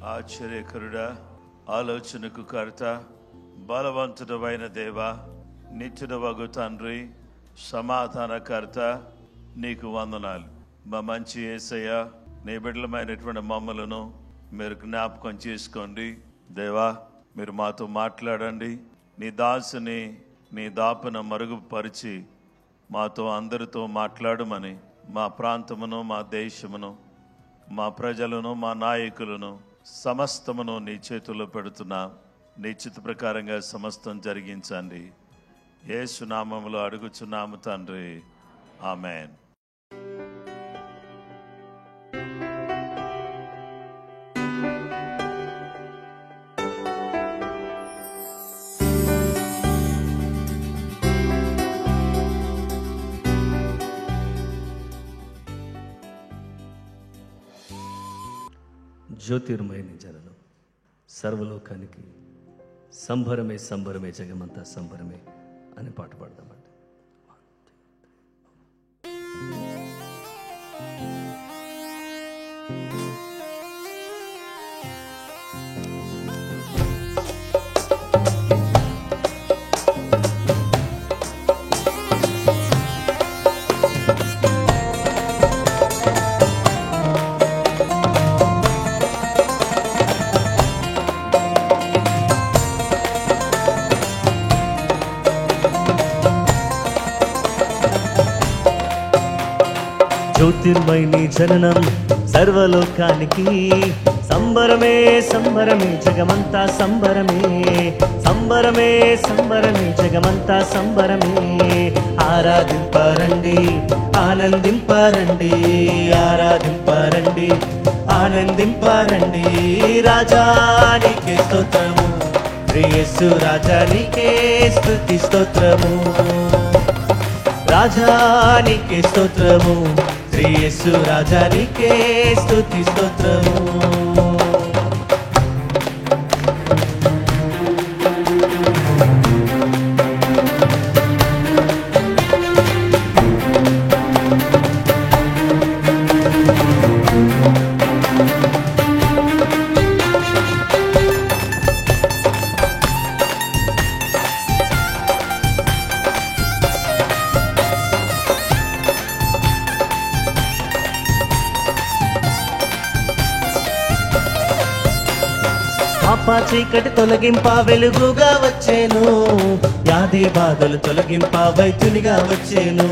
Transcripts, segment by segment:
ఆశ్చర్యకరుడా, ఆలోచనకు కర్త, బలవంతుడమైన దేవ, నిత్యుడవగు తండ్రి, సమాధానకర్త, నీకు వందనాలు. మా మంచి యేసయ్య, నీ బిడ్డలమైనటువంటి మమ్మలను మీరు జ్ఞాపకం చేసుకోండి దేవా. మీరు మాతో మాట్లాడండి. నీ దాసుని నీ దాపున మరుగుపరిచి మాతో అందరితో మాట్లాడమని మా ప్రాంతమును, మా దేశమును, మా ప్రజలను, మా నాయకులను సమస్తమును నీ చేతుల్లో పెడుతున్నా. నీ చిత్త ప్రకారంగా సమస్తం జరిగించండి. యేసు నామములో అడుగుచున్నాము తండ్రి, ఆమెన్. జ్యోతిర్మయని జననం, సర్వలోకానికి సంబరమే సంబరమే, జగమంతా సంబరమే అని పాట పాడదామండి. జ్యోతిర్మయని జననం, సర్వలోకానికి సంబరమే సంబరమే, జగమంతా సంబరమే. సంబరమే సంబరమే, జగమంతా సంబరమే. ఆరాధింపరండి, ఆనందింపరండి, ఆరాధింపరండి, ఆనందింపరండి. రాజానికే స్తోత్రము, యేసు రాజానికే స్తుతి స్తోత్రము. రాజానికే స్తోత్రము, యేసు రాజానికే స్తుతి స్తోత్రము. పాప చీకటి తొలగింప వెలుగుగా వచ్చేను, వ్యాధి బాధలు తొలగింప వైద్యునిగా వచ్చేను.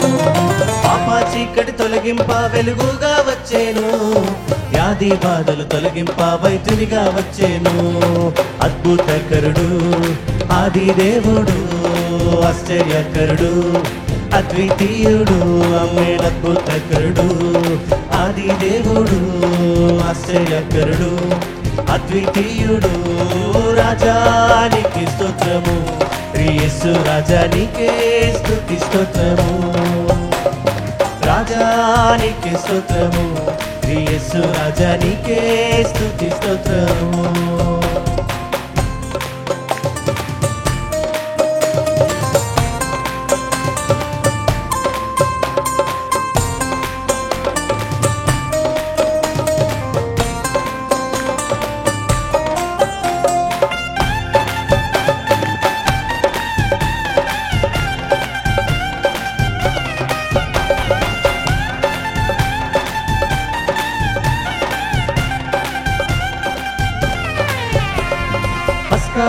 పాప చీకటి తొలగింప వెలుగుగా వచ్చేను, వ్యాధి బాధలు తొలగింప వైద్యునిగా వచ్చేను. అద్భుతకరుడు, ఆది దేవుడు, ఆశ్చర్యకరుడు, అద్వితీయుడు, అద్భుతకరుడు, ఆది దేవుడు, ఆశ్చర్యకరుడు, అద్వితీయుడు. రాజానికి స్తోత్రము, యేసు రాజానికే స్తుతి స్తోత్రము. రాజానికి స్తోత్రము, యేసు రాజానికే స్తుతి స్తోత్రము.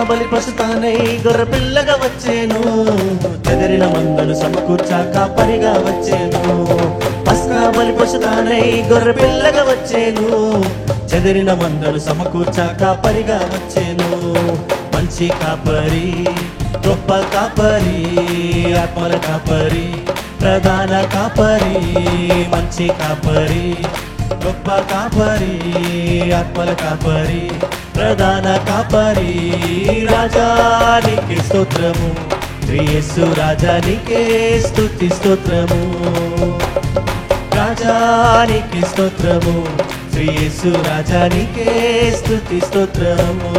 బలి పశుతానై గొర్రె పిల్లగా వచ్చేను, చెదరిన మందలు సమకూర్చాక పరిగా వచ్చేను. పస్కా బలి పశుతానై గొర్రె పిల్లగా వచ్చేను, చెదరిన మందలు సమకూర్చాక పరిగా వచ్చేను. మంచి కాపరి, గొప్ప కాపరి, ఆత్మల కాపరి, ప్రధాన కాపరి. మంచి కాపరి, గొప్ప కాపరి, ఆత్మల కాపరి, ప్రధాన కాపరి. రాజానికే స్తోత్రము, యేసు రాజానికే స్తుతి స్తోత్రము. రాజానికే స్తోత్రము, యేసు రాజానికే స్తుతి స్తోత్రము.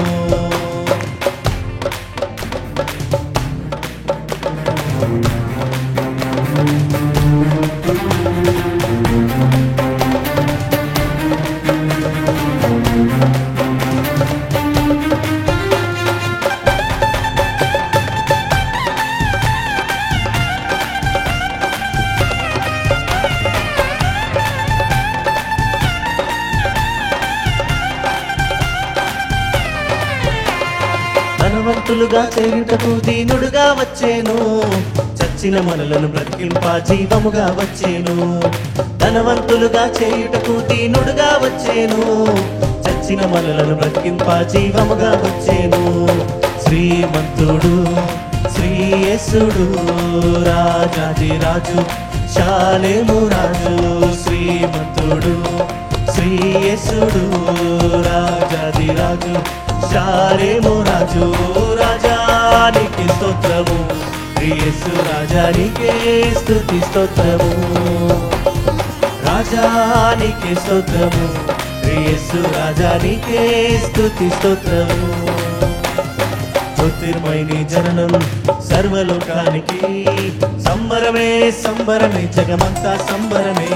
ధనవంతులుగా చేయుటకు దీనుడుగా వచ్చేను, చచ్చిన మనలను బ్రతికింప జీవముగా వచ్చేను. ధనవంతులుగా చేయుటకు దీనుడుగా వచ్చేను, చచ్చిన మనలను బ్రతికింప జీవముగా వచ్చేను. శ్రీమంతుడు శ్రీయేసుడు రాజాది రాజు షాలేము రాజు. శ్రీమంతుడు శ్రీయేసుడు రాజాది రాజు షాలేము రాజు. రాజానికి స్తోత్రము, యేసు రాజానికే స్తుతి స్తోత్రము. రాజానికి స్తోత్రము, యేసు రాజానికే స్తుతి స్తోత్రము. జ్యోతిర్మయుని జననం సర్వలోకానికి సంబరమే సంబరమే జగమంతా సంబరమే.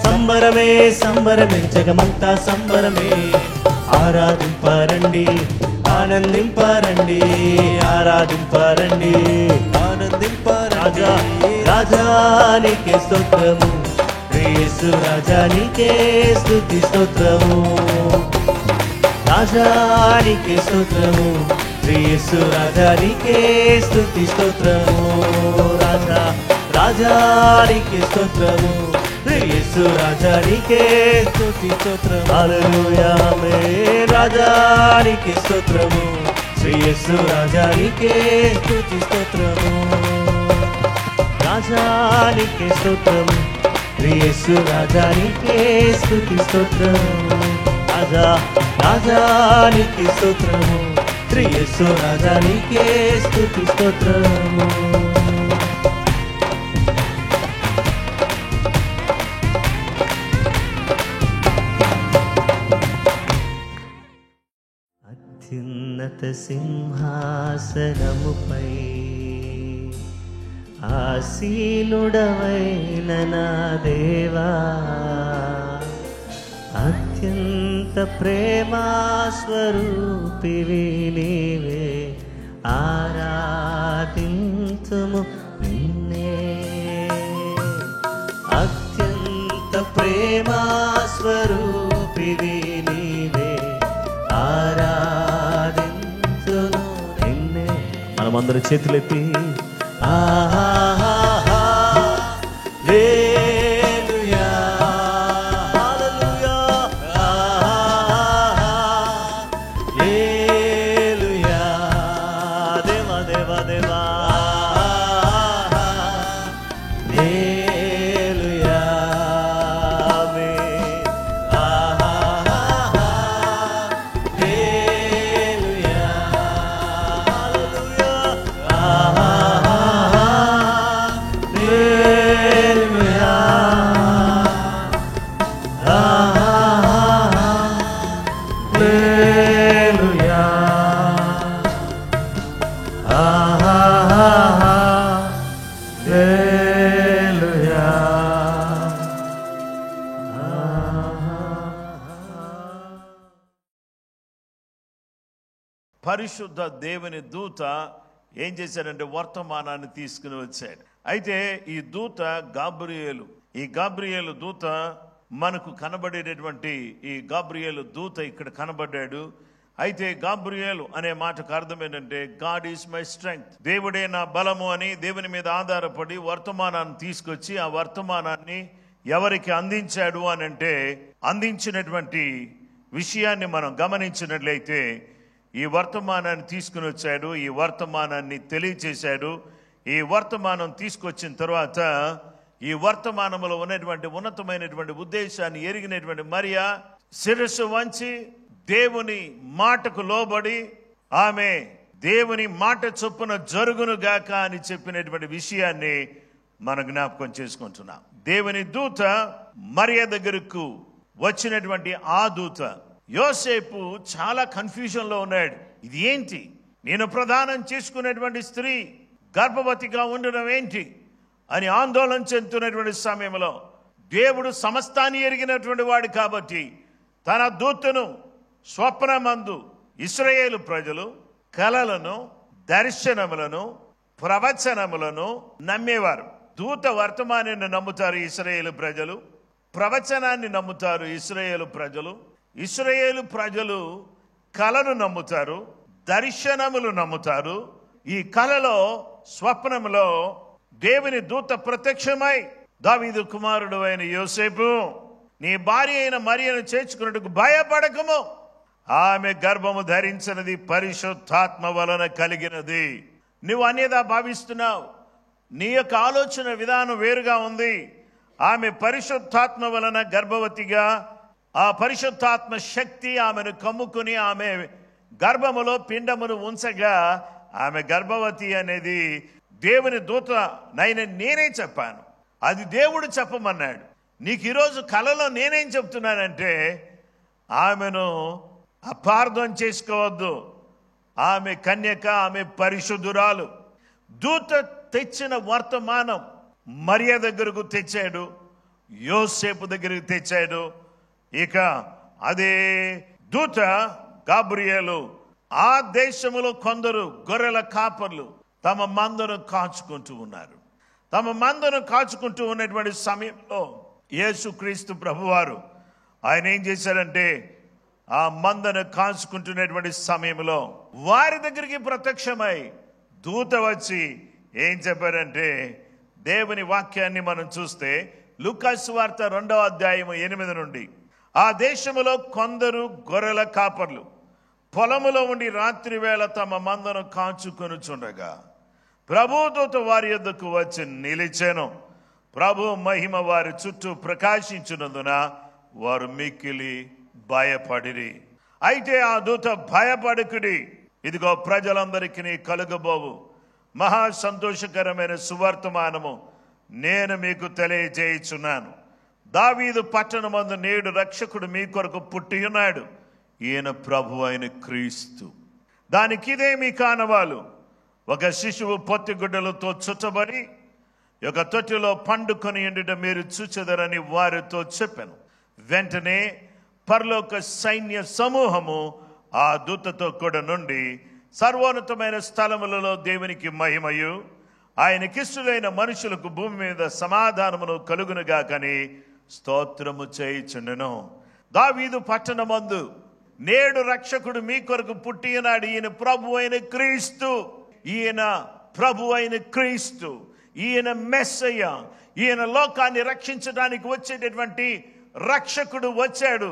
సంబరమే సంబరమే జగమంతా సంబరమే. ఆరాధింపరండి ఆనందింపరండి, ఆరాధింపరండి ఆనందింపరండి. రాజానికే స్తోత్రము, యేసు రాజానికే స్తుతి స్తోత్రము. రాజానికే స్తోత్రము, యేసు రాజానికే స్తుతి స్తోత్రము. రాజానికే స్తోత్రము, యేసు రాజానికే స్తుతి స్తోత్రము. హల్లెలూయా ఆమేన్. రాజానికే స్తోత్రము, యేసు రాజానికే స్తుతి స్తోత్రము. రాజానికే స్తోత్రము, యేసు రాజానికే స్తుతి స్తోత్రము. రాజానికే స్తోత్రము, యేసు రాజానికే స్తుతి స్తోత్రము. అత్యున్నత సింహాసనముపై ఆసీనుడవైన నా దేవా, అత్యంత ప్రేమా స్వరూపివి నీవే, ఆరాధింతుము నిన్నే. అత్యంత ప్రేమా స్వరూపివి నీవే, ఆరాధింతుము నిన్నే. మనమందరం చేతులెత్తి పరిశుద్ధ దేవుని దూత ఏం చేశాడంటే వర్తమానాన్ని తీసుకుని వచ్చాడు. అయితే ఈ దూత గాబ్రియేలు, ఈ గాబ్రియేలు దూత మనకు కనబడేటటువంటి ఈ గాబ్రియేలు దూత ఇక్కడ కనబడ్డాడు. అయితే గాబ్రియేలు అనే మాటకు అర్థం ఏంటంటే గాడ్ ఈజ్ మై స్ట్రెంగ్త్, దేవుడే నా బలము అని దేవుని మీద ఆధారపడి వర్తమానాన్ని తీసుకొచ్చి ఆ వర్తమానాన్ని ఎవరికి అందించాడు అని అంటే అందించినటువంటి విషయాన్ని మనం గమనించినట్లయితే ఈ వర్తమానాన్ని తీసుకుని వచ్చాడు, ఈ వర్తమానాన్ని తెలియచేశాడు. ఈ వర్తమానం తీసుకొచ్చిన తర్వాత ఈ వర్తమానంలో ఉన్నటువంటి ఉన్నతమైనటువంటి ఉద్దేశాన్ని ఎరిగినటువంటి మరియా శిరస్సు వంచి దేవుని మాటకు లోబడి ఆమె దేవుని మాట చొప్పున జరుగును గాక అని చెప్పినటువంటి విషయాన్ని మనం జ్ఞాపకం చేసుకుంటున్నాం. దేవుని దూత మరియా దగ్గరకు వచ్చినటువంటి ఆ దూత యోసేపు చాలా కన్ఫ్యూజన్ లో ఉన్నాడు. ఇది ఏంటి, నేను ప్రదానం చేసుకునేటువంటి స్త్రీ గర్భవతిగా ఉండడం ఏంటి అని ఆందోళన చెందుతున్నటువంటి సమయంలో దేవుడు సమస్తాన్ని ఎరిగినటువంటి వాడు కాబట్టి తన దూతను స్వప్నమందు ఇశ్రాయేలు ప్రజలు కలలను దర్శనములను ప్రవచనములను నమ్మేవారు. దూత వర్తమానాన్ని నమ్ముతారు ఇశ్రాయేలు ప్రజలు, ప్రవచనాన్ని నమ్ముతారు ఇశ్రాయేలు ప్రజలు. ఇశ్రాయేలు ప్రజలు కలను నమ్ముతారు, దర్శనములు నమ్ముతారు. ఈ కలలో స్వప్నములో దేవుని దూత ప్రత్యక్షమై, దావీదు కుమారుడు అయిన యోసేపు, నీ భార్య అయిన మరియను చేర్చుకున్నట్టుకు భయపడకము, ఆమె గర్భము ధరించినది పరిశుద్ధాత్మ వలన కలిగినది. నువ్వు అన్యదా భావిస్తున్నావు, నీ యొక్క ఆలోచన విధానం వేరుగా ఉంది. ఆమె పరిశుద్ధాత్మ వలన గర్భవతిగా, ఆ పరిశుద్ధాత్మ శక్తి ఆమెను కమ్ముకుని ఆమె గర్భములో పిండమును ఉంచగా ఆమె గర్భవతి అనేది దేవుని దూత నేనే చెప్పాను, అది దేవుడు చెప్పమన్నాడు. నీకు ఈరోజు కలలో నేనేం చెప్తున్నానంటే, ఆమెను అపార్థం చేసుకోవద్దు. ఆమె కన్యక, ఆమె పరిశుద్ధురాలు. దూత తెచ్చిన వర్తమానం మరియ దగ్గరకు తెచ్చాడు, యోసేపు దగ్గరకు తెచ్చాడు. ఇక అదే దూత గాబ్రియేలు ఆ దేశములో కొందరు గొర్రెల కాపర్లు తమ మందను కాచుకుంటూ ఉన్నారు. తమ మందను కాచుకుంటూ ఉన్నటువంటి సమయంలో యేసుక్రీస్తు ప్రభువారు ఆయన ఏం చేశారంటే, ఆ మందను కాచుకుంటున్నటువంటి సమయంలో వారి దగ్గరికి ప్రత్యక్షమై దూత వచ్చి ఏం చెప్పారంటే, దేవుని వాక్యాన్ని మనం చూస్తే లూకా సువార్త 2వ అధ్యాయము 8 నుండి, ఆ దేశములో కొందరు గొర్రెల కాపర్లు పొలములో ఉండి రాత్రి వేళ తమ మందను కాచుకొనుచుండగా ప్రభుదూత వారి యొద్దకు వచ్చి నిలిచెను. ప్రభు మహిమ వారి చుట్టూ ప్రకాశించినందున వారు మిక్కిలి భయపడిరి. అయితే ఆ దూత, భయపడకుడి, ఇదిగో ప్రజలందరికీ కలుగబోవు మహా సంతోషకరమైన సువర్తమానము నేను మీకు తెలియజేయుచున్నాను. దావీదు పట్టణమందు నేడు రక్షకుడు మీ కొరకు పుట్టి ఉన్నాడు, ఈయన ప్రభు అయిన క్రీస్తు. దానికి ఇదే మీ కానవాలు, ఒక శిశువు పొత్తిగుడ్డలతో చుట్టబడి ఒక తొట్టిలో పండుకొని ఉండుట మీరు చూచెదరని వారితో చెప్పాను. వెంటనే పరలోక సైన్య సమూహము ఆ దూతతో కూడా నుండి సర్వోన్నతమైన స్థలములలో దేవునికి మహిమయు ఆయనకిష్టులైన మనుషులకు భూమి మీద సమాధానమును కలుగునుగాకని స్తోత్రము చేయుచుండెను. దావీదు పట్టణమందు నేడు రక్షకుడు మీ కొరకు పుట్టి ఉన్నాడు, ఈయన ప్రభు అయిన క్రీస్తు. ఈయన ప్రభు అయిన క్రీస్తు, ఈయన మెస్సయ్య, ఈయన లోకాన్ని రక్షించడానికి వచ్చేటటువంటి రక్షకుడు వచ్చాడు.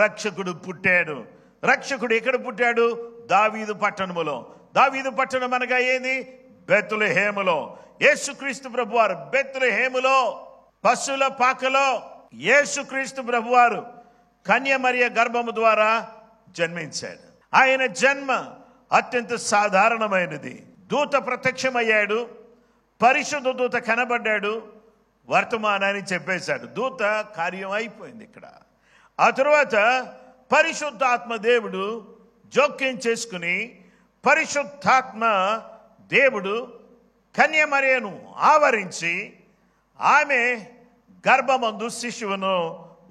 రక్షకుడు పుట్టాడు. రక్షకుడు ఎక్కడ పుట్టాడు? దావీదు పట్టణములో. దావీదు పట్టణం అనగా ఏది? బెత్లెహేములో. యేసుక్రీస్తు ప్రభువారు బెత్లెహేములో పశువుల పాకలో యేసుక్రీస్తు ప్రభువారు కన్య మరియ గర్భము ద్వారా జన్మించాడు. ఆయన జన్మ అత్యంత సాధారణమైనది. దూత ప్రత్యక్షమయ్యాడు, పరిశుద్ధ దూత కనబడ్డాడు, వర్తమానాన్ని చెప్పేశాడు. దూత కార్యం అయిపోయింది ఇక్కడ. ఆ తరువాత పరిశుద్ధాత్మ దేవుడు జోక్యం చేసుకుని, పరిశుద్ధాత్మ దేవుడు కన్య మరియను ఆవరించి ఆమె గర్భమందు శిశువును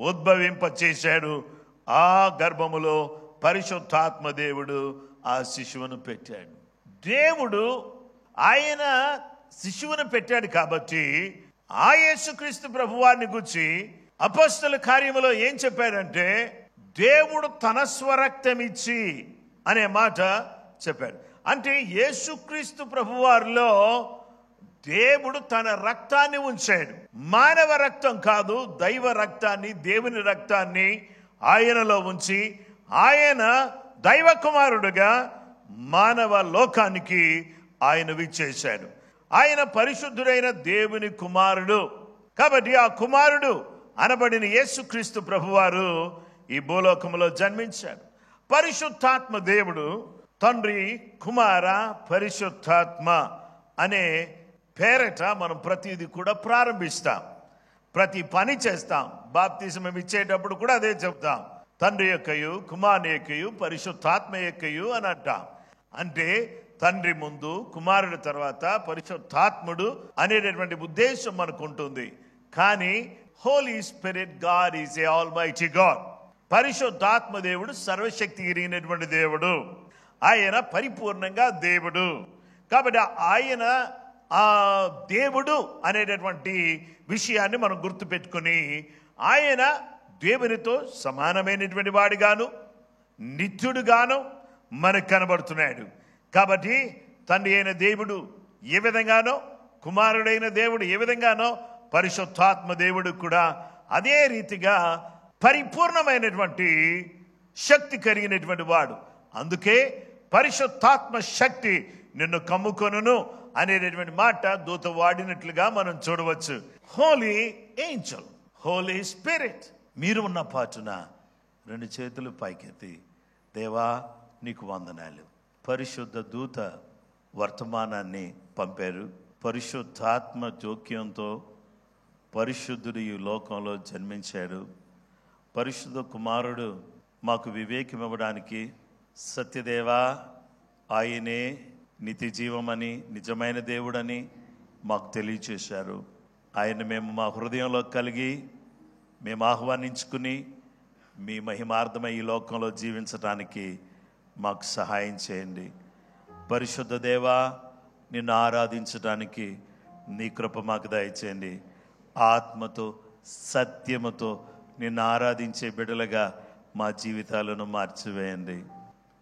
ఉద్భవింపచేశాడు. ఆ గర్భములో పరిశుద్ధాత్మ దేవుడు ఆ శిశువును పెట్టాడు. దేవుడు ఆయన శిశువును పెట్టాడు కాబట్టి ఆ యేసుక్రీస్తు ప్రభువారిని గురించి అపొస్తలుల కార్యములో ఏం చెప్పాడంటే, దేవుడు తన స్వరక్తమిచ్చి అనే మాట చెప్పాడు. అంటే యేసుక్రీస్తు ప్రభువారిలో దేవుడు తన రక్తాన్ని ఉంచాడు. మానవ రక్తం కాదు, దైవ రక్తాన్ని, దేవుని రక్తాన్ని ఆయనలో ఉంచి ఆయన దైవ కుమారుడుగా మానవ లోకానికి ఆయన విచ్చేశాడు. ఆయన పరిశుద్ధుడైన దేవుని కుమారుడు కాబట్టి ఆ కుమారుడు అనబడిన యేసుక్రీస్తు ప్రభువారు ఈ భూలోకములో జన్మించాడు. పరిశుద్ధాత్మ దేవుడు తండ్రి, కుమార, పరిశుద్ధాత్మ అనే పేరట మనం ప్రతిదీ కూడా ప్రారంభిస్తాం, ప్రతి పని చేస్తాం. బాప్తిజం ఇచ్చేటప్పుడు కూడా అదే చెప్తాం, తండ్రి యొక్కయు, కుమారుని యొక్కయు, పరిశుద్ధాత్మ యొక్కయు అని అంటాం. అంటే తండ్రి ముందు, కుమారుడు తర్వాత పరిశుద్ధాత్ముడు అనేటటువంటి ఉద్దేశం మనకు ఉంటుంది. కానీ holy spirit god is a almighty god. పరిశుద్ధాత్మ దేవుడు సర్వశక్తి కలిగినటువంటి దేవుడు. ఆయన పరిపూర్ణంగా దేవుడు. కాబట్టి ఆయన ఆ దేవుడు అనేటటువంటి విషయాన్ని మనం గుర్తుపెట్టుకుని, ఆయన దేవునితో సమానమైనటువంటి వాడిగాను, నిత్యుడుగాను, మనకు కనబడుతున్నాడు. కాబట్టి తండ్రి అయిన దేవుడు ఏ విధంగానో, కుమారుడైన దేవుడు ఏ విధంగానో, పరిశుద్ధాత్మ దేవుడు కూడా అదే రీతిగా పరిపూర్ణమైనటువంటి శక్తి కలిగినటువంటి వాడు. అందుకే పరిశుద్ధాత్మ శక్తి నిన్ను కమ్ముకొనును అనేటటువంటి మాట దూత వాడినట్లుగా మనం చూడవచ్చు. Holy angel, holy spirit. మీరు ఉన్న పాటున 2 చేతులు పైకెత్తి, దేవా నీకు వందనాలు. పరిశుద్ధ దూత వర్తమానాన్ని పంపారు. పరిశుద్ధాత్మ జోక్యంతో పరిశుద్ధుడు ఈ లోకంలో జన్మించాడు. పరిశుద్ధ కుమారుడు మాకు వివేకం ఇవ్వడానికి, సత్యదేవా ఆయనే నిత్య జీవమని, నిజమైన దేవుడని మాకు తెలియచేశారు. ఆయన మేము మా హృదయంలో కలిగి మేము ఆహ్వానించుకుని మీ మహిమార్థమై ఈ లోకంలో జీవించటానికి మాకు సహాయం చేయండి. పరిశుద్ధ దేవా, నిన్ను ఆరాధించడానికి నీ కృప మాకు దయచేయండి. ఆత్మతో సత్యముతో నిన్ను ఆరాధించే బిడ్డలుగా మా జీవితాలను మార్చివేయండి.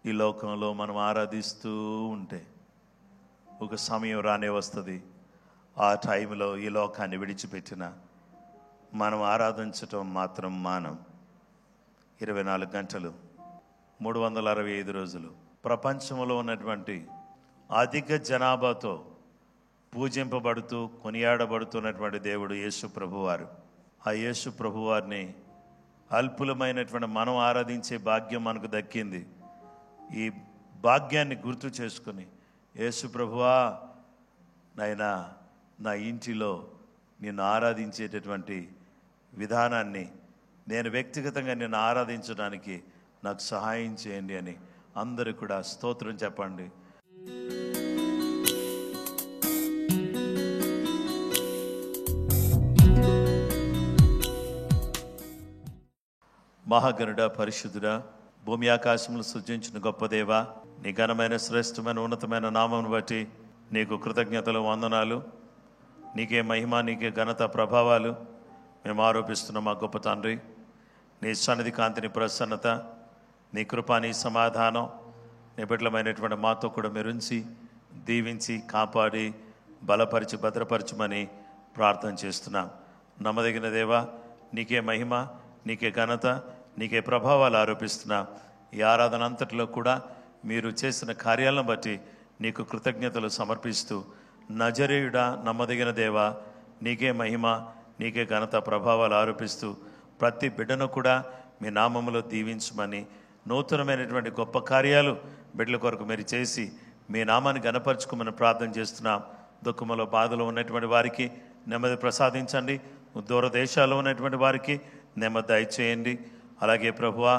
ఈ లోకంలో మనం ఆరాధిస్తూ ఉంటే ఒక సమయం రానే వస్తుంది. ఆ టైంలో ఈ లోకాన్ని విడిచిపెట్టిన మనం ఆరాధించటం మాత్రం మానం. 24 గంటలు 365 రోజులు ప్రపంచంలో ఉన్నటువంటి అధిక జనాభాతో పూజింపబడుతూ కొనియాడబడుతున్నటువంటి దేవుడు యేసు ప్రభువారు. ఆ యేసు ప్రభువారిని అల్పులమైనటువంటి మనం ఆరాధించే భాగ్యం మనకు దక్కింది. ఈ భాగ్యాన్ని గుర్తు చేసుకుని, యేసు ప్రభువా, నాయనా నా ఇంటిలో నిన్ను ఆరాధించేటటువంటి విధానాన్ని, నేను వ్యక్తిగతంగా నిన్ను ఆరాధించడానికి నాకు సహాయం చేయండి అని అందరూ కూడా స్తోత్రం చెప్పండి. మహాగణుడ, పరిశుద్ధుడా, భూమి ఆకాశములు సృజించిన గొప్ప దేవా, నీ ఘనమైన శ్రేష్టమైన ఉన్నతమైన నామమును బట్టి నీకు కృతజ్ఞతలు, వందనాలు. నీకే మహిమ, నీకే ఘనత, ప్రభావాలు మేము ఆరోపిస్తున్నాం మా గొప్ప తండ్రి. నీ సన్నిధి కాంతిని, ప్రసన్నత, నీ కృప, నీ సమాధానం నీ బిడ్డలమైనటువంటి మాతో కూడా మెరుంచి దీవించి కాపాడి బలపరిచి భద్రపరచమని ప్రార్థన చేస్తున్నాం. నమ్మదగిన దేవా, నీకే మహిమ, నీకే ఘనత, నీకే ప్రభావాలు ఆరోపిస్తున్నా. ఈ ఆరాధన అంతటిలో కూడా మీరు చేసిన కార్యాలను బట్టి నీకు కృతజ్ఞతలు సమర్పిస్తూ, నజరేయుడా, నమ్మదగిన దేవా, నీకే మహిమ, నీకే ఘనత, ప్రభావాలు ఆరోపిస్తూ ప్రతి బిడ్డను కూడా మీ నామములో దీవించమని, నూతనమైనటువంటి గొప్ప కార్యాలు బిడ్డల కొరకు మీరు చేసి మీ నామాన్ని గణపరచుకోమని ప్రార్థన చేస్తున్నాం. దుఃఖములో, బాధలో ఉన్నటువంటి వారికి నెమ్మది ప్రసాదించండి. దూర దేశాల్లో ఉన్నటువంటి వారికి నెమ్మది దయచేయండి. అలాగే ప్రభువా,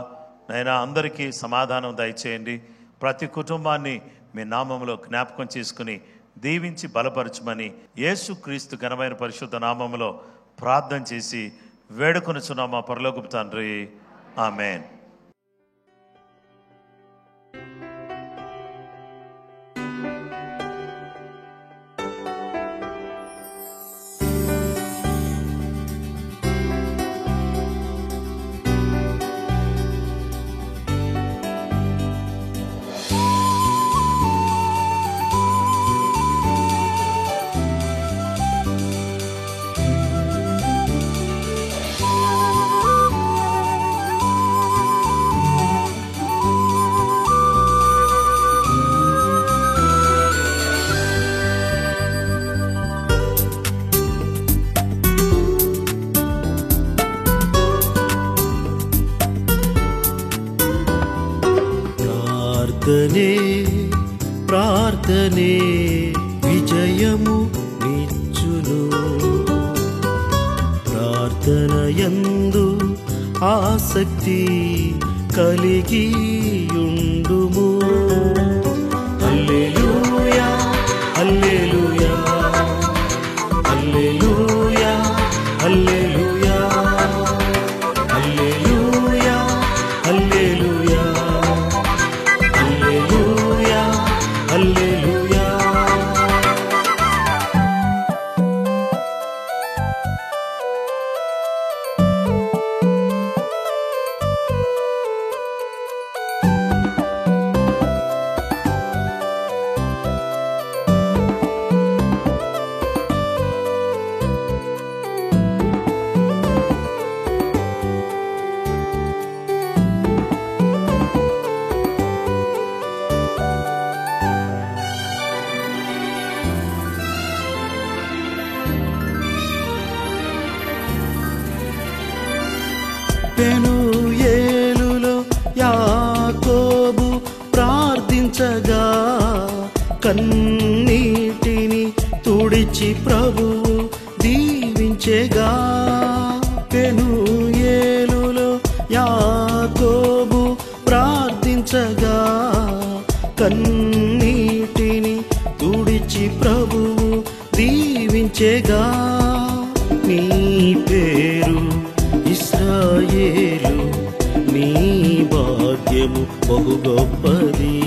నైనా అందరికీ సమాధానం దయచేయండి. ప్రతి కుటుంబాన్ని మీ నామములో జ్ఞాపకం చేసుకుని దీవించి బలపరచమని యేసుక్రీస్తు ఘనమైన పరిశుద్ధ నామములో ప్రార్థన చేసి వేడుకొనుచున్నాం మా పరలోకపు తండ్రి. ఆమేన్. ప్రార్థనే విజయము నిచ్చును. ప్రార్థనయందు ఆసక్తి కలిగియుండుము. హల్లెలూయా, హల్లెలూయా, హల్లెలూయా, హల్లెలూయా, హల్లెలూయా, హల్లెలూయా, హల్లెలూయా, హల్లెలూయా. ప్రార్థించగా కన్నీటిని తుడిచి ప్రభువు దీవించెగా. పెనూయేలులో యాకోబు ప్రార్థించగా కన్నీటిని తుడిచి ప్రభువు దీవించెగా. నీ పేరు ఇశ్రాయేలు, నీ భాగ్యము బహు గొప్పది.